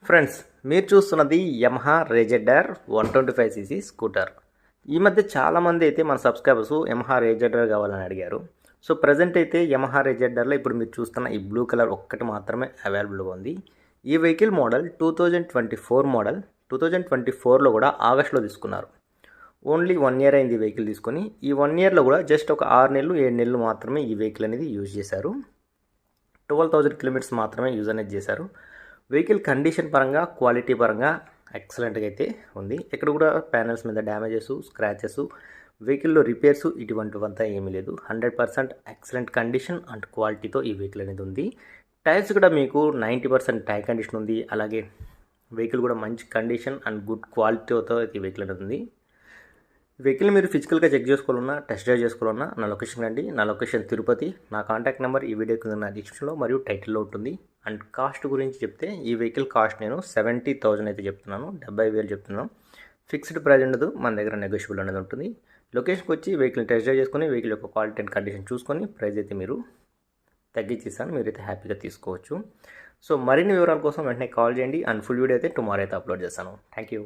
Friends, మీరు చూస్తున్నది Yamaha రేజెడ్డర్ 125cc scooter. ఈ మధ్య చాలామంది అయితే మన సబ్స్క్రైబర్స్ యమహా రేజెడ్డర్ కావాలని అడిగారు. సో ప్రజెంట్ అయితే యమహా రేజెడ్డర్లో ఇప్పుడు మీరు చూస్తున్న ఈ బ్లూ కలర్ ఒక్కటి మాత్రమే అవైలబుల్గా ఉంది. ఈ వెహికల్ మోడల్ 2024 మోడల్. 2024లో కూడా ఆగస్టులో తీసుకున్నారు. ఓన్లీ 1 ఇయర్ అయింది ఈ వెహికల్ తీసుకొని. ఈ 1 ఇయర్లో కూడా జస్ట్ ఒక 6 నెలలు 7 నెలలు మాత్రమే ఈ వెహికల్ అనేది యూజ్ చేశారు. 12,000 కిలోమీటర్స్ మాత్రమే యూజ్ అనేది చేశారు. వెహికల్ కండిషన్ పరంగా, క్వాలిటీ పరంగా ఎక్సలెంట్గా అయితే ఉంది. ఎక్కడ కూడా ప్యానెల్స్ మీద డ్యామేజెస్, స్క్రాచెస్, వెహికల్లో రిపేర్స్ ఇటువంటివంతా ఏమీ లేదు. 100% ఎక్సలెంట్ కండిషన్ అండ్ క్వాలిటీతో ఈ వెహికల్ అనేది ఉంది. టైర్స్ కూడా మీకు 90% టైర్ కండిషన్ ఉంది. అలాగే వెహికల్ కూడా మంచి కండిషన్ అండ్ గుడ్ క్వాలిటీతో ఈ వెహికల్ అనేది ఉంది. వెహికల్ మీరు ఫిజికల్గా చెక్ చేసుకోవాలన్నా, టెస్ట్ డ్రైవ్ చేసుకోవాలన్నా నా లొకేషన్ రండి. నా లొకేషన్ తిరుపతి. నా కాంటాక్ట్ నెంబర్ ఈ వీడియో కింద నా డిస్క్రిప్షన్లో మరియు టైటిల్లో ఉంటుంది. అండ్ కాస్ట్ గురించి చెప్తే ఈ వెహికల్ కాస్ట్ నేను 70,000 అయితే చెప్తున్నాను. 70,000 చెప్తున్నాను. ఫిక్స్డ్ ప్రైస్ ఉండదు, మన దగ్గర నెగోషియబుల్ అనేది ఉంటుంది. లొకేషన్కి వచ్చి వెహికల్ టెస్ట్ డ్రైవ్ చేసుకొని వెహికల్ యొక్క క్వాలిటీ అండ్ కండిషన్ చూసుకొని ప్రైస్ అయితే మీరు తగ్గించేస్తాను. మీరైతే హ్యాపీగా తీసుకోవచ్చు. సో మరిన్ని వివరాల కోసం వెంటనే కాల్ చేయండి. అండ్ ఫుల్ వీడియో అయితే టుమారో అయితే అప్లోడ్ చేస్తాను. Thank you.